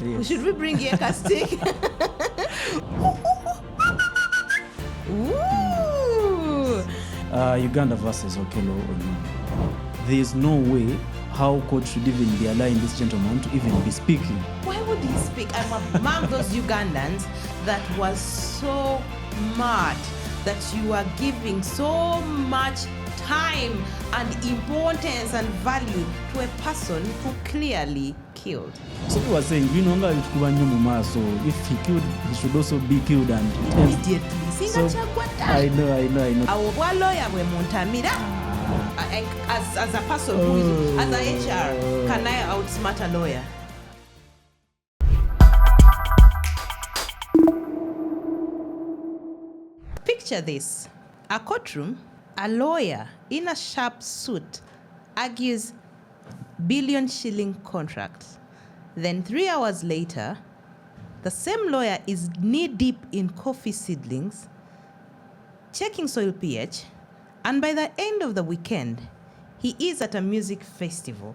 Yes. Should we bring a stick? Ooh. Uganda versus Okello Onyema. There is no way how court should even be allowing this gentleman to even be speaking. Why would he speak? I'm among those Ugandans that was so mad that you are giving so much time and importance and value to a person who clearly killed. So people were saying, so if he killed, he should also be killed and Immediately. So, I know. Our lawyer we muntamira. As a person who is, as a HR, can I outsmart a lawyer? Picture this. A courtroom, a lawyer in a sharp suit argues billion-shilling contract. Then 3 hours later, the same lawyer is knee-deep in coffee seedlings, checking soil pH, and by the end of the weekend, he is at a music festival,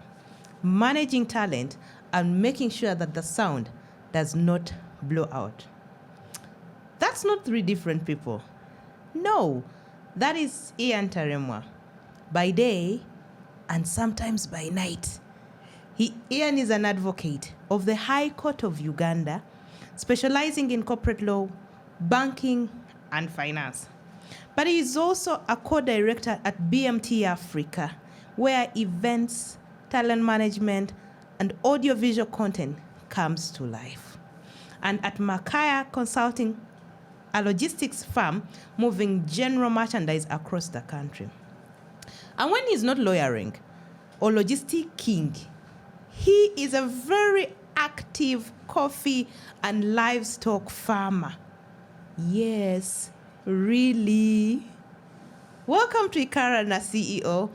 managing talent and making sure that the sound does not blow out. That's not 3 different people. No, that is Ian Taremwa, by day and sometimes by night. Ian is an advocate of the High Court of Uganda, specializing in corporate law, banking, and finance. But he is also a co-director at BMT Africa, where events, talent management, and audiovisual content comes to life. And at Makaya Consulting, a logistics firm moving general merchandise across the country. And when he's not lawyering or logistic king, he is a very active coffee and livestock farmer. Yes, really. Welcome to Ikaara Na CEO.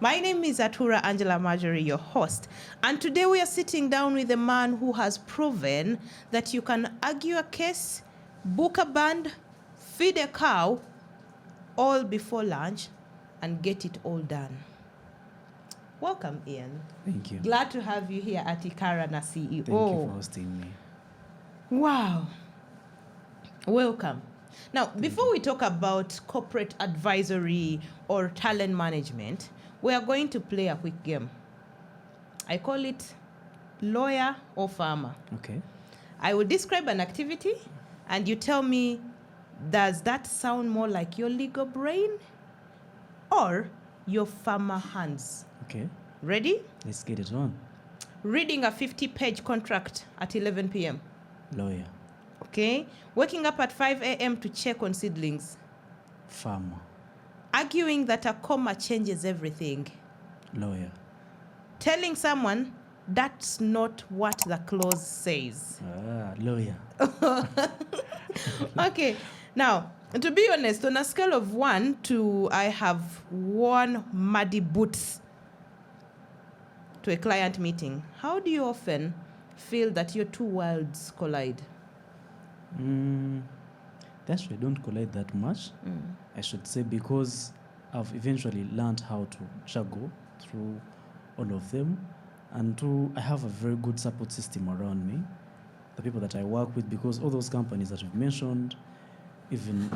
My name is Atura Angela Marjorie, your host. And today we are sitting down with a man who has proven that you can argue a case, book a band, feed a cow, all before lunch, and get it all done. Welcome, Ian. Thank you. Glad to have you here at Ikaara Na CEO. Thank you for hosting me. Wow. Welcome. Now, before we talk about corporate advisory or talent management, we are going to play a quick game. I call it lawyer or farmer. Okay. I will describe an activity, and you tell me, does that sound more like your legal brain or your farmer hands? Okay. Ready? Let's get it on. Reading a 50-page contract at 11 p.m. Lawyer. Okay. Waking up at 5 a.m. to check on seedlings. Farmer. Arguing that a comma changes everything. Lawyer. Telling someone that's not what the clause says. Lawyer. Okay. Now, to be honest, on a scale of 1 to I have worn muddy boots to a client meeting, how do you often feel that your two worlds collide? They don't collide that much, I should say, because I've eventually learned how to juggle through all of them, and I have a very good support system around me, the people that I work with, because all those companies that you've mentioned, even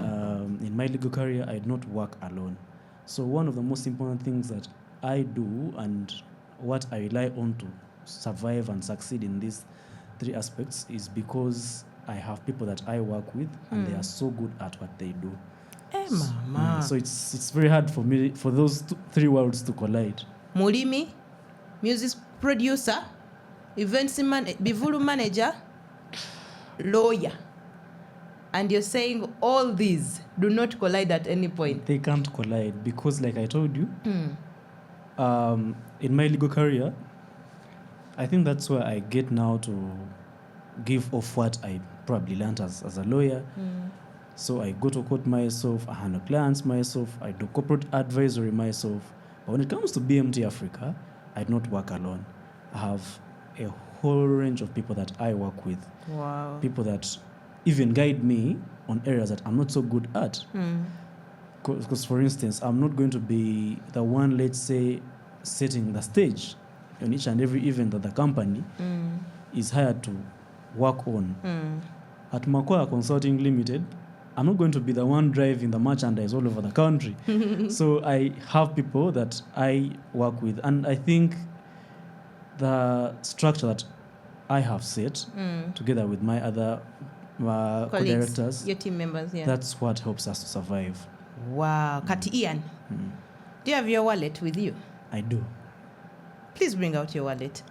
in my legal career, I did not work alone. So one of the most important things that I do and what I rely on to survive and succeed in these 3 aspects is because I have people that I work with and they are so good at what they do. Mama. So it's very hard for me, for those 3 worlds to collide. Mulimi, music producer, events bivulu manager, lawyer. And you're saying all these do not collide at any point. They can't collide because, like I told you, in my legal career, I think that's where I get now to give off what I probably learned as a lawyer. So I go to court myself, I handle clients myself, I do corporate advisory myself. But when it comes to BMT Africa, I do not work alone. I have a whole range of people that I work with. Wow. People that even guide me on areas that I'm not so good at. Because, for instance, I'm not going to be the one, let's say, setting the stage on each and every event that the company is hired to work on. At Makoa Consulting Limited, I'm not going to be the one driving the merchandise all over the country. So I have people that I work with, and I think the structure that I have set together with my other co-directors, your team members, that's what helps us to survive. Wow. Kati Ian, do you have your wallet with you? I do. Please bring out your wallet.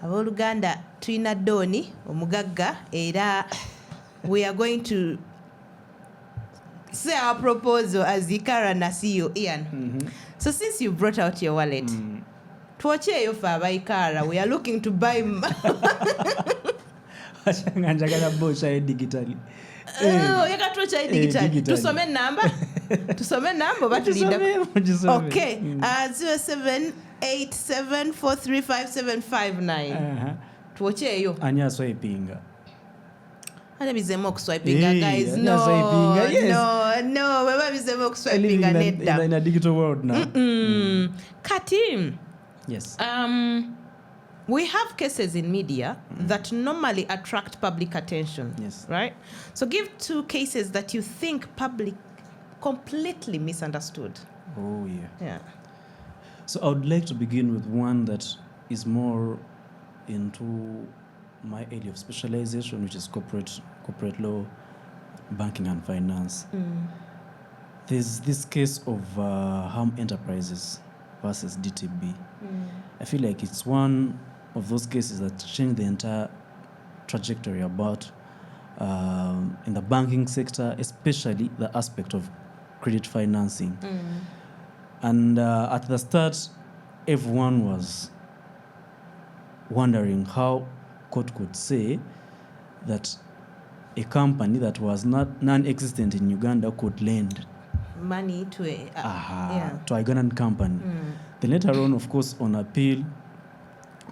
Abooluganda tulina Doni omugagga era we are going to say our proposal as Ikaara Na CEO. Ian, so since you brought out your wallet, twocheeyo ffe aba Ikaara, we are looking to buy njagala bocha digitally. Yaka twocha digitally. Tusome namba oba tulinda. Okay. 0787435759. Twocheeyo. Ani aswipinga. Ana bizemo okuswipinga, guys. No, wewe bizemo okuswipinga nedda. In a digital world now. Kati. Yes. We have cases in media that normally attract public attention. Yes. Right? So give 2 cases that you think public completely misunderstood. Oh, Yeah. So I would like to begin with one that is more into my area of specialization, which is corporate law, banking and finance. There's this case of Harm Enterprises versus DTB. I feel like it's one of those cases that changed the entire trajectory about in the banking sector, especially the aspect of credit financing. And at the start, everyone was wondering how court could say that a company that was not non-existent in Uganda could lend money to a to a Ugandan company. Then later on, of course, on appeal,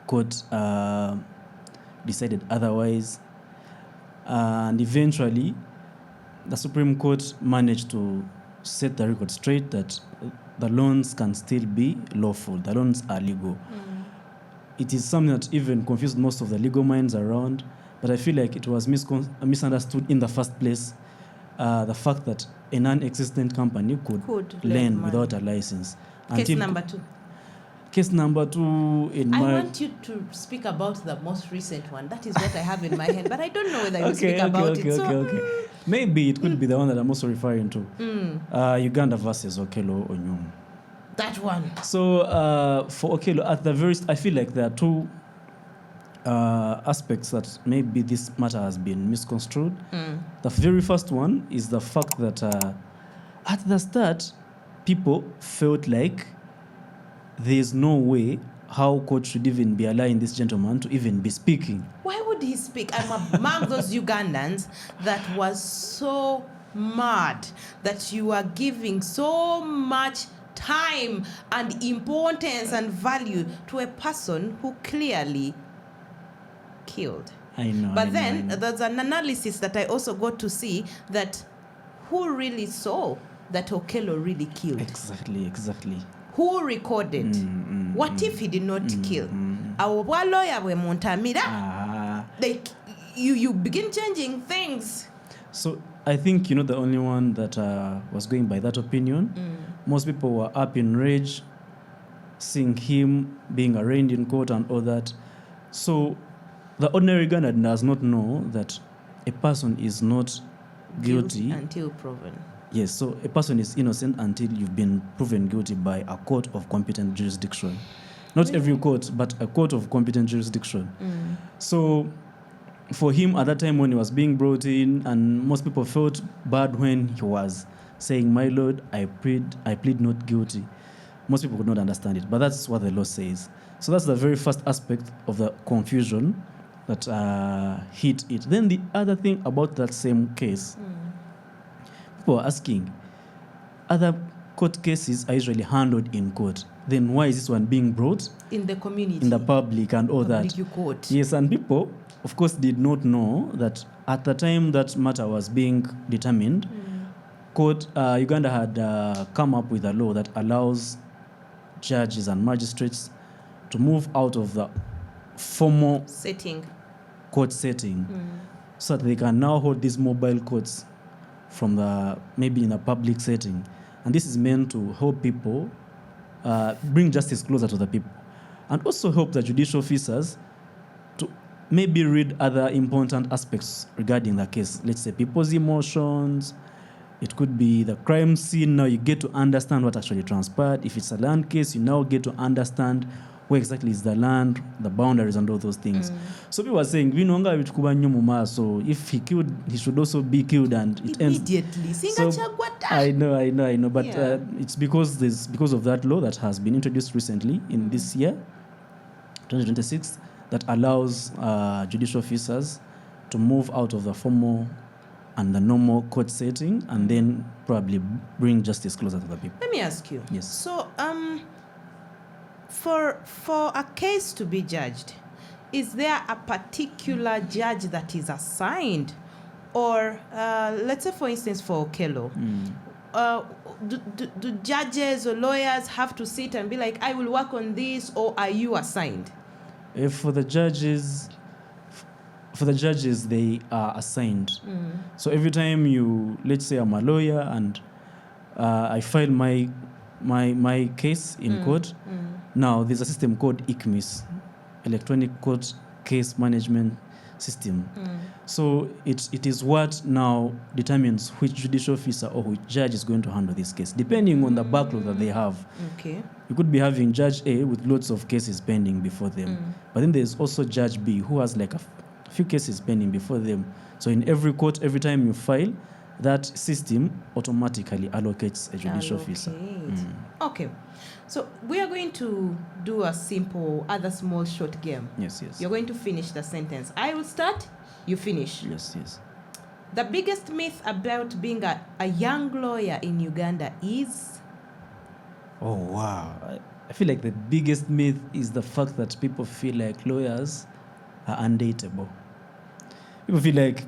court decided otherwise, and eventually the Supreme Court managed to set the record straight that the loans can still be lawful. The loans are legal. It is something that even confused most of the legal minds around, but I feel like it was misunderstood in the first place. The fact that a non-existent company could lend without a license. Case number 2. Case number 2 in I my... want you to speak about the most recent one. That is what I have in my head, but I don't know whether you speak about it. Okay. Maybe it could be the one that I'm also referring to. Uganda versus Okello Onyum. That one. So for Okello, at the very, I feel like there are 2 aspects that maybe this matter has been misconstrued. The very first one is the fact that at the start, people felt like there's no way how court should even be allowing this gentleman to even be speaking. Why would he speak? I'm among those Ugandans that was so mad that you are giving so much time and importance and value to a person who clearly killed. I know. But then there's an analysis that I also got to see that who really saw that Okello really killed. Exactly. Who recorded? What if he did not kill? Our lawyer we montamira. Like you begin changing things. So I think the only one that was going by that opinion. Most people were up in rage, seeing him being arraigned in court and all that. So the ordinary Ugandan does not know that a person is not guilty until proven. Yes, so a person is innocent until you've been proven guilty by a court of competent jurisdiction. Not every court, but a court of competent jurisdiction. So for him at that time when he was being brought in, and most people felt bad when he was saying, "My Lord, I plead not guilty." Most people could not understand it, but that's what the law says. So that's the very first aspect of the confusion that hit it. Then the other thing about that same case, people are asking, other court cases are usually handled in court. Then why is this one being brought in the community, in the public and all that? Court. Yes, and people, of course, did not know that at the time that matter was being determined, court Uganda had come up with a law that allows judges and magistrates to move out of the formal Setting. court setting so that they can now hold these mobile courts from maybe in a public setting. And this is meant to help people bring justice closer to the people, and also help the judicial officers to maybe read other important aspects regarding the case. Let's say people's emotions. It could be the crime scene. Now you get to understand what actually transpired. If it's a land case, you now get to understand where exactly is the land, the boundaries, and all those things. So people are saying, so if he killed, he should also be killed, and it Immediately. ends. So, I know. But it's because of that law that has been introduced recently in this year, 2026, that allows judicial officers to move out of the formal and the normal court setting, and then probably bring justice closer to the people. Let me ask you. Yes. So, for a case to be judged, is there a particular judge that is assigned? Or let's say, for instance, for Okello, do judges or lawyers have to sit and be like, I will work on this, or are you assigned? For the judges, they are assigned. So every time let's say I'm a lawyer and I file my case in court, now there's a system called ICMIS, Electronic Court Case Management System. So it is what now determines which judicial officer or which judge is going to handle this case, depending on the backlog that they have. Okay. You could be having Judge A with lots of cases pending before them. But then there's also Judge B who has like a few cases pending before them. So in every court, every time you file, that system automatically allocates a judicial officer. Okay. So we are going to do a simple, other small short game. Yes. You're going to finish the sentence. I will start, you finish. Yes. The biggest myth about being a young lawyer in Uganda is? Oh, wow. I feel like the biggest myth is the fact that people feel like lawyers are undateable. People feel like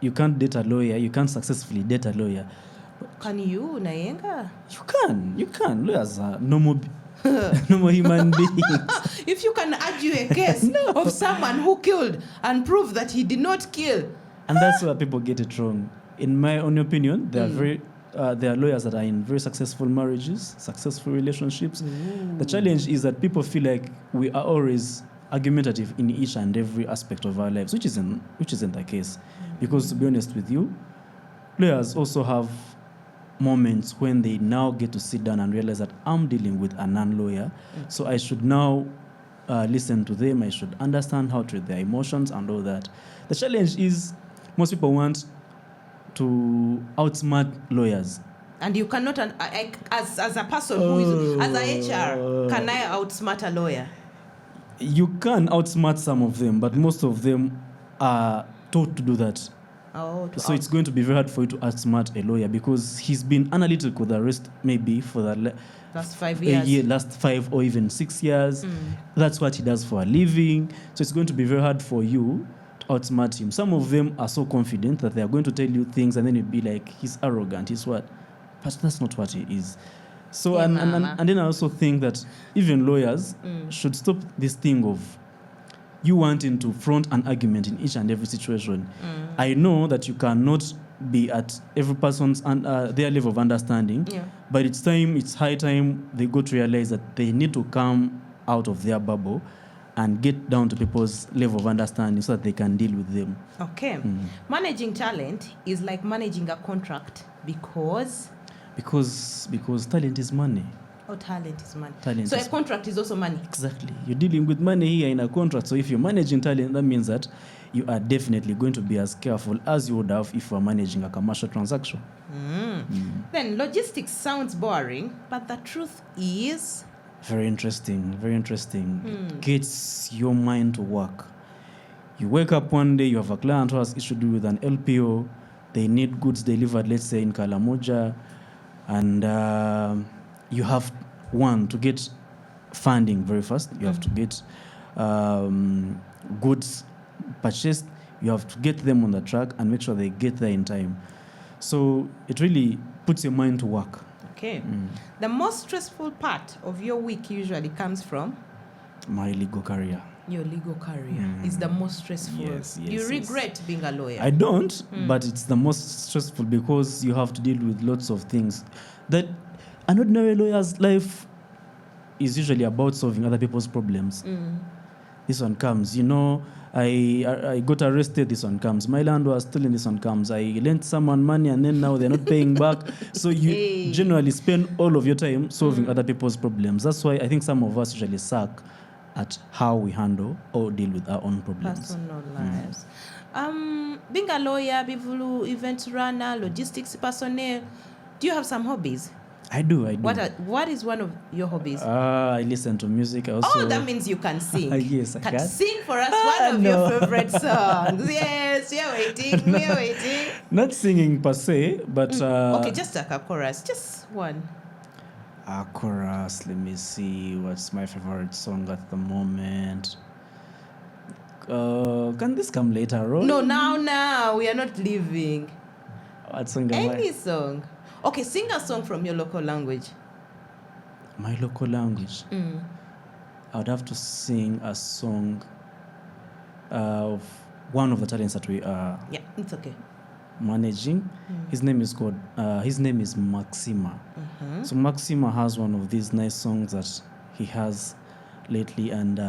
you can't date a lawyer, you can't successfully date a lawyer. Can you, Nayenga? You can. Lawyers are normal human beings. If you can argue a case of someone who killed and prove that he did not kill. And that's where people get it wrong. In my own opinion, there are lawyers that are in very successful marriages, successful relationships. The challenge is that people feel like we are always argumentative in each and every aspect of our lives, which isn't the case. Because to be honest with you, lawyers also have moments when they now get to sit down and realize that I'm dealing with a non-lawyer, so I should now listen to them. I should understand how to treat their emotions and all that. The challenge is most people want to outsmart lawyers. And you cannot, as a person who is, as a HR, can I outsmart a lawyer? You can outsmart some of them, but most of them are taught to do that. So it's going to be very hard for you to outsmart a lawyer because he's been analytical the rest maybe for the last 5 years. Last 5 or even 6 years. That's what he does for a living. So it's going to be very hard for you to outsmart him. Some of them are so confident that they are going to tell you things and then you'll be like, he's arrogant, he's what? But that's not what he is. So and then I also think that even lawyers should stop this thing of you wanting to front an argument in each and every situation. I know that you cannot be at every person's their level of understanding, but it's high time they go to realize that they need to come out of their bubble and get down to people's level of understanding so that they can deal with them. Okay. Managing talent is like managing a contract because talent is money. Oh, talent is money. Talent so a contract is also money. Exactly. You're dealing with money here in a contract. So if you're managing talent, that means that you are definitely going to be as careful as you would have if you were managing a commercial transaction. Then logistics sounds boring, but the truth is? Very interesting. It gets your mind to work. You wake up one day, you have a client who has issued you with an LPO. They need goods delivered, let's say in Kalamoja. And you have to get funding very fast. You have to get goods purchased. You have to get them on the track and make sure they get there in time. So it really puts your mind to work. Okay. The most stressful part of your week usually comes from? My legal career. Your legal career is the most stressful. Yes, You regret being a lawyer? I don't, but it's the most stressful because you have to deal with lots of things. That an ordinary lawyer's life is usually about solving other people's problems. This one comes, I got arrested, this one comes. My land was stolen, this one comes. I lent someone money and then now they're not paying back. So you generally spend all of your time solving other people's problems. That's why I think some of us usually suck at how we handle or deal with our own problems. Personal lives. Being a lawyer, event runner, logistics personnel, do you have some hobbies? I do. What is one of your hobbies? I listen to music. Also. That means you can sing. Yes, I can. Sing for us one of your favorite songs. Yes, we're waiting. We're waiting. Not singing per se, but... okay, just like a chorus. Just one. A chorus. Let me see. What's my favorite song at the moment? Can this come later on? No, now. We are not leaving. What song Any song. Okay, sing a song from your local language. My local language? I would have to sing a song of one of the talents that we are it's okay. managing. His name is Maxima. So Maxima has one of these nice songs that he has lately, and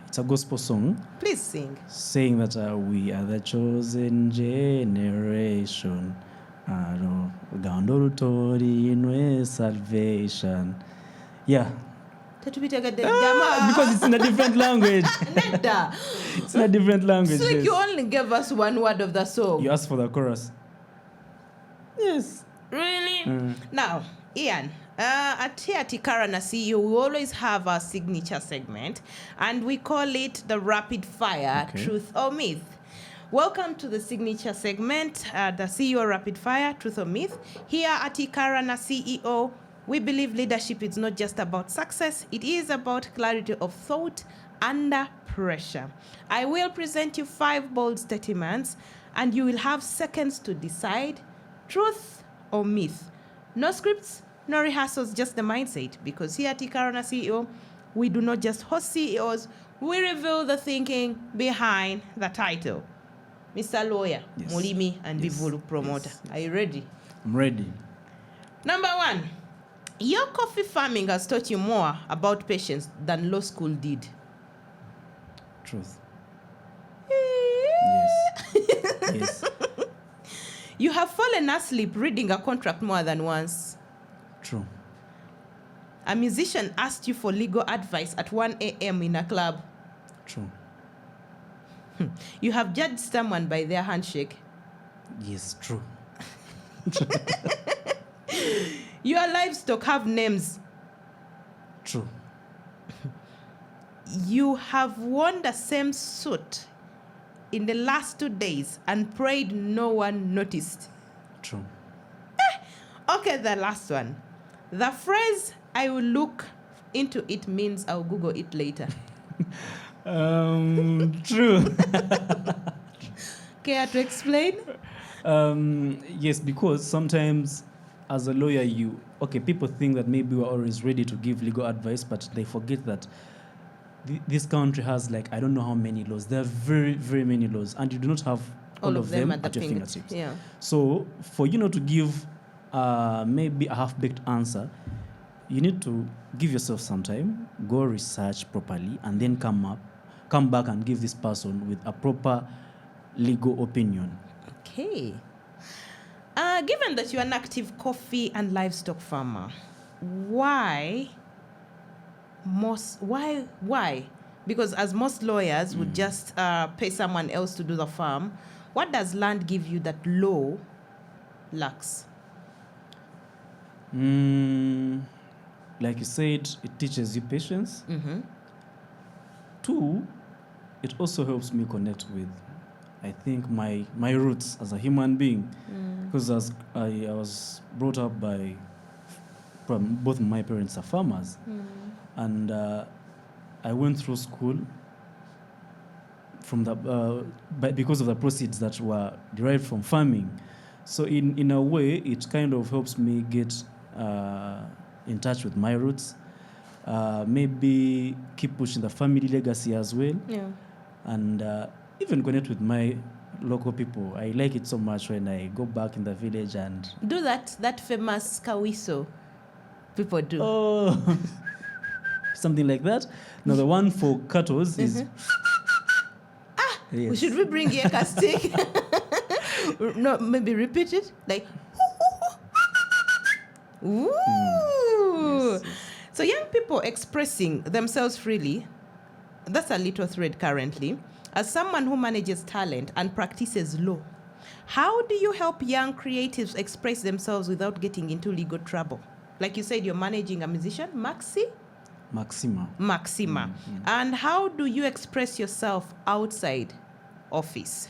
it's a gospel song. Please sing. Saying that we are the chosen generation. Salvation. Yeah. Because it's in a different language. It's in a different language. So you only gave us one word of the song. You asked for the chorus. Yes. Really? Now, Ian, at Ikaara Na CEO, we always have our signature segment, and we call it the rapid fire, truth or myth. Welcome to the signature segment, the CEO Rapid Fire, Truth or Myth. Here at Ikaara Na CEO, we believe leadership is not just about success, it is about clarity of thought under pressure. I will present you 5 bold statements, and you will have seconds to decide truth or myth. No scripts, no rehearsals, just the mindset. Because here at Ikaara Na CEO, we do not just host CEOs, we reveal the thinking behind the title. Mr. Lawyer, Mulimi, and Bivulu Promoter. Are you ready? I'm ready. Number 1, your coffee farming has taught you more about patience than law school did. Truth. Yes. You have fallen asleep reading a contract more than once. True. A musician asked you for legal advice at 1 a.m. in a club. True. You have judged someone by their handshake. Yes, true. Your livestock have names. True. You have worn the same suit in the last 2 days and prayed no one noticed. True. Okay, the last one. The phrase, I will look into it, means I'll Google it later. True. Care to explain? Yes, because sometimes as a lawyer, people think that maybe we're always ready to give legal advice, but they forget that this country has I don't know how many laws. There are very, very many laws, and you do not have all of them at your fingertips. Yeah. So for to give maybe a half-baked answer, you need to give yourself some time, go research properly, and then come back and give this person with a proper legal opinion. Okay. Given that you're an active coffee and livestock farmer, why? Because as most lawyers would just pay someone else to do the farm, what does land give you that law lacks? Like you said, it teaches you patience. 2, it also helps me connect with, I think, my roots as a human being. Because as I was brought up by both my parents are farmers. And I went through school from because of the proceeds that were derived from farming. So in a way, it kind of helps me get in touch with my roots. maybe keep pushing the family legacy as well. Yeah. And even connect with my local people. I like it so much when I go back in the village and Do that famous kawiso people do. oh, something like that. Now the one for cattle is yes. Should we bring a stick? No, maybe repeat it like. Ooh. Yes, yes. So young people expressing themselves freely, that's a little thread currently. As someone who manages talent and practices law, how do you help young creatives express themselves without getting into legal trouble? Like you said, you're managing a musician, Maxima. And how do you express yourself outside office?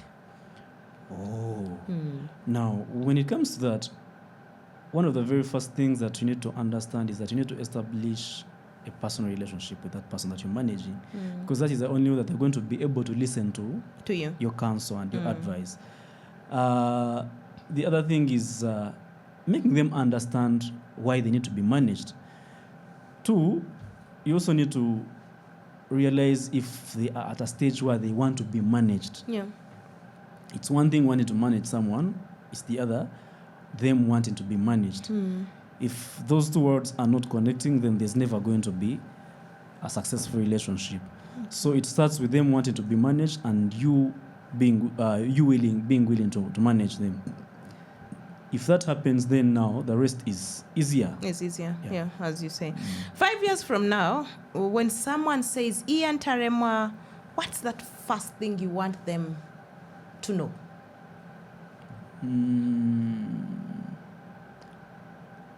Now, when it comes to that, one of the very first things that you need to understand is that you need to establish a personal relationship with that person that you're managing, because that is the only way that they're going to be able to listen to you, your counsel and your advice. The other thing is making them understand why they need to be managed. Two, you also need to realize if they are at a stage where they want to be managed. Yeah. It's one thing wanting to manage someone, it's the other them wanting to be managed. If those two words are not connecting, then there's never going to be a successful relationship. So it starts with them wanting to be managed and you being willing to manage them. If that happens, then now the rest is easier. It's easier, yeah as you say. 5 years from now, when someone says Ian Taremwa, what's that first thing you want them to know?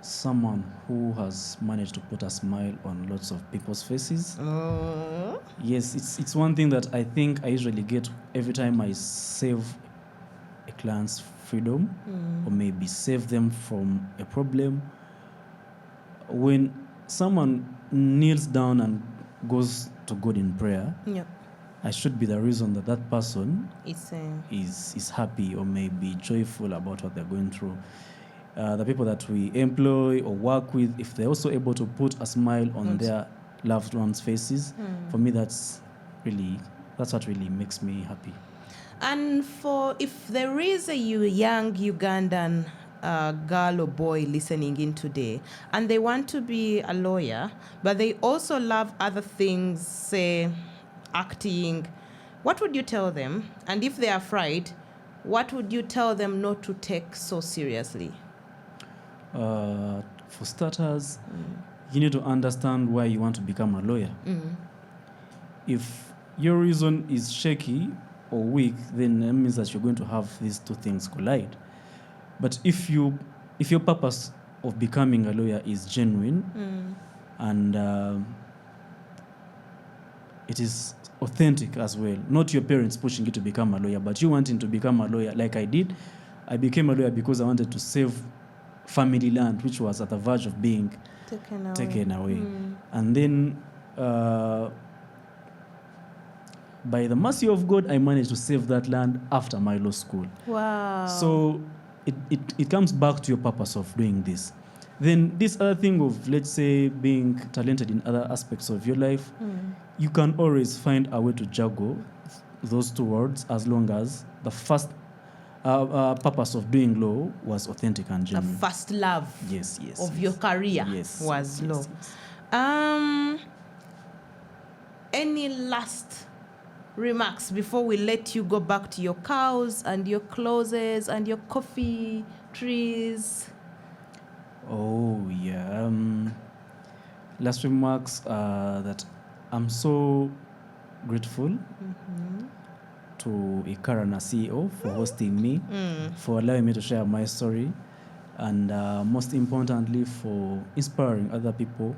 Someone who has managed to put a smile on lots of people's faces. Yes, it's one thing that I think I usually get every time I save a client's freedom or maybe save them from a problem. When someone kneels down and goes to God in prayer, I should be the reason that that person is happy or maybe joyful about what they're going through. The people that we employ or work with, if they're also able to put a smile on their loved ones' faces, for me that's what really makes me happy. And if there is a young Ugandan girl or boy listening in today and they want to be a lawyer, but they also love other things, say acting, what would you tell them? And if they are afraid, what would you tell them not to take so seriously? For starters, you need to understand why you want to become a lawyer. If your reason is shaky or weak, then that means that you're going to have these two things collide. But if your purpose of becoming a lawyer is genuine and it is authentic as well, not your parents pushing you to become a lawyer, but you wanting to become a lawyer like I did. I became a lawyer because I wanted to save family land, which was at the verge of being taken away. And then by the mercy of God, I managed to save that land after my law school. Wow. So it comes back to your purpose of doing this. Then this other thing of, let's say, being talented in other aspects of your life, you can always find a way to juggle those two words as long as the first purpose of doing law was authentic and genuine. The first love of your career was law. Any last remarks before we let you go back to your cows and your clothes and your coffee trees? Oh, yeah. Last remarks are that I'm so grateful to Ikaara Na CEO for hosting me, for allowing me to share my story, and most importantly, for inspiring other people,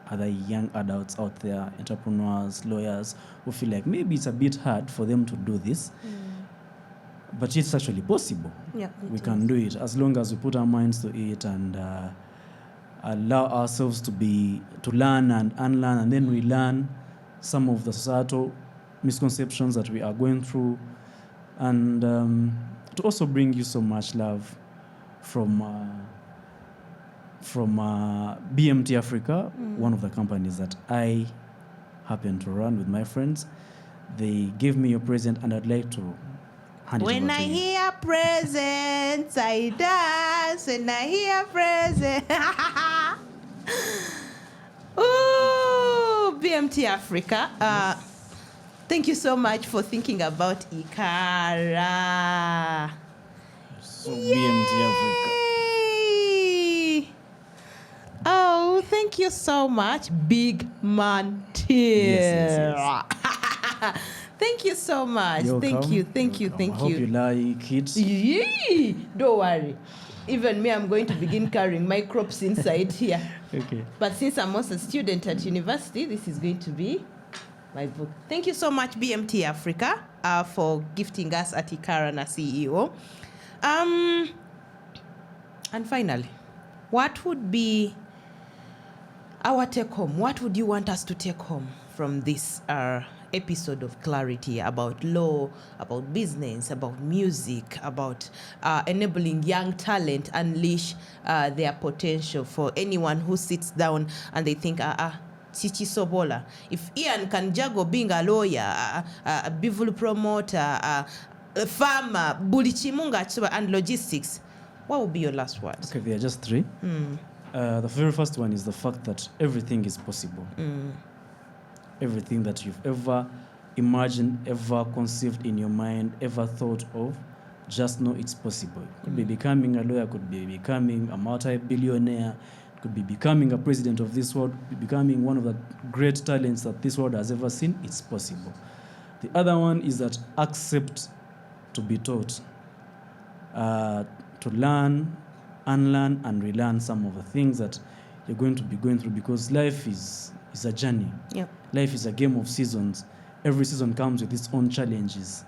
other young adults out there, entrepreneurs, lawyers, who feel like maybe it's a bit hard for them to do this, but it's actually possible. We can do it as long as we put our minds to it and allow ourselves to learn and unlearn, and then we learn some of the societal misconceptions that we are going through, and to also bring you so much love from from BMT Africa, one of the companies that I happen to run with my friends. They gave me your present, and I'd like to hand it When over I to you. hear presents, I dance. When I hear presents. Ooh, BMT Africa. Thank you so much for thinking about Ikaara. So BMT Africa. Yay! Oh, thank you so much, big man team. Yes. Thank you so much. You're Thank welcome. you, thank you, You're welcome. thank I hope you like it. Yee! Don't worry. Even me, I'm going to begin carrying my crops inside here. Okay. But since I'm also a student at university, this is going to be my book. Thank you so much, BMT Africa, for gifting us at Ikaara Na CEO. And finally, what would be our take home? What would you want us to take home from this episode of clarity about law, about business, about music, about enabling young talent unleash their potential? For anyone who sits down and they think, Chichi Sobola, if Ian can juggle being a lawyer, a bivul promoter, a farmer, bulichimunga and logistics, what would be your last words? Okay, there are just three. The very first one is the fact that everything is possible. Everything that you've ever imagined, ever conceived in your mind, ever thought of, just know it's possible. Could be becoming a lawyer, could be becoming a multi-billionaire, could be becoming a president of this world, could be becoming one of the great talents that this world has ever seen. It's possible. The other one is that accept to be taught, to learn, unlearn, and relearn some of the things that you're going to be going through, because life is a journey. Yep. Life is a game of seasons. Every season comes with its own challenges.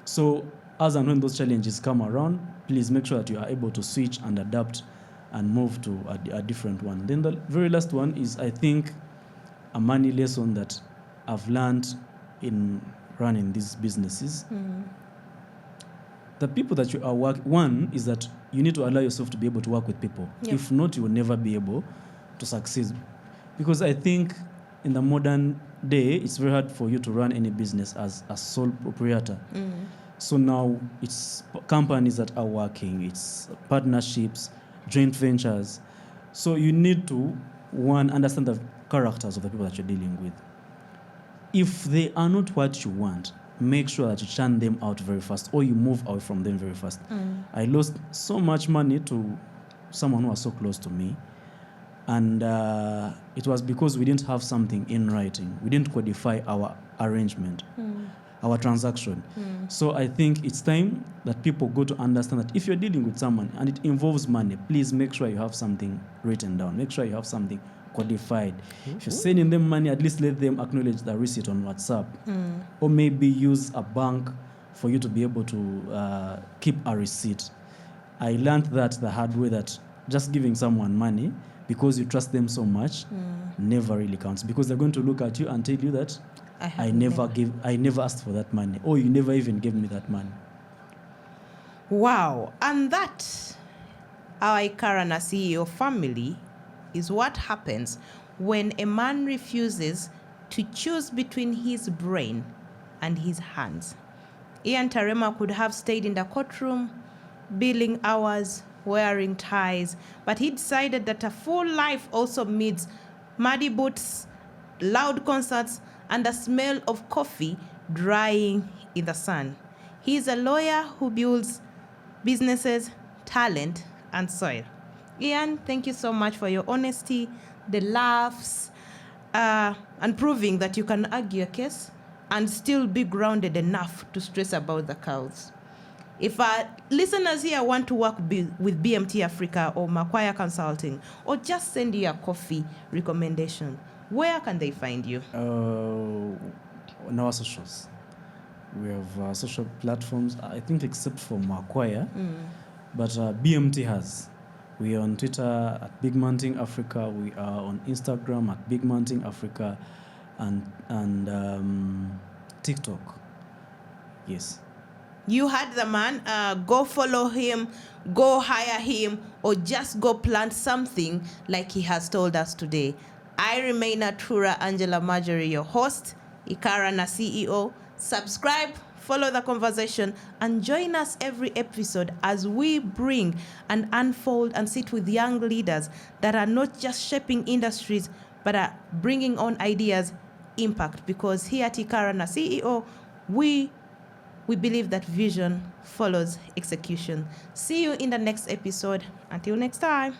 So as and when those challenges come around, please make sure that you are able to switch and adapt and move to a different one. Then the very last one is, I think, a money lesson that I've learned in running these businesses. The people that you are one is that you need to allow yourself to be able to work with people. Yep. If not, you will never be able to succeed. Because I think in the modern day, it's very hard for you to run any business as a sole proprietor. So now it's companies that are working, it's partnerships, joint ventures. So you need to, one, understand the characters of the people that you're dealing with. If they are not what you want, make sure that you churn them out very fast, or you move away from them very fast. I lost so much money to someone who was so close to me, and it was because we didn't have something in writing. We didn't codify our arrangement, our transaction. So I think it's time that people go to understand that if you're dealing with someone and it involves money, please make sure you have something written down. Make sure you have something codified. If you're sending them money, at least let them acknowledge the receipt on WhatsApp. Or maybe use a bank for you to be able to keep a receipt. I learned that the hard way, that just giving someone money because you trust them so much never really counts, because they're going to look at you and tell you that I never asked for that money, or you never even gave me that money. Wow. And that, our Ikaara Na CEO family, is what happens when a man refuses to choose between his brain and his hands. Ian Taremwa could have stayed in the courtroom, billing hours, wearing ties, but he decided that a full life also means muddy boots, loud concerts, and the smell of coffee drying in the sun. He is a lawyer who builds businesses, talent, and soil. Ian, thank you so much for your honesty, the laughs, and proving that you can argue a case and still be grounded enough to stress about the cows. If our listeners here want to work with BMT Africa or Macquarie Consulting, or just send you a coffee recommendation, where can they find you? On our socials. We have social platforms, I think, except for Macquarie, but BMT has. We are on Twitter at Big Mountain Africa. We are on Instagram at Big Mountain Africa, and TikTok. Yes. You heard the man. Go follow him, go hire him, or just go plant something like he has told us today. I remain Atura Angela Marjorie, your host, Ikaara Na CEO. Subscribe, follow the conversation, and join us every episode as we bring and unfold and sit with young leaders that are not just shaping industries, but are bringing on ideas, impact. Because here at Ikaara Na CEO, we believe that vision follows execution. See you in the next episode. Until next time.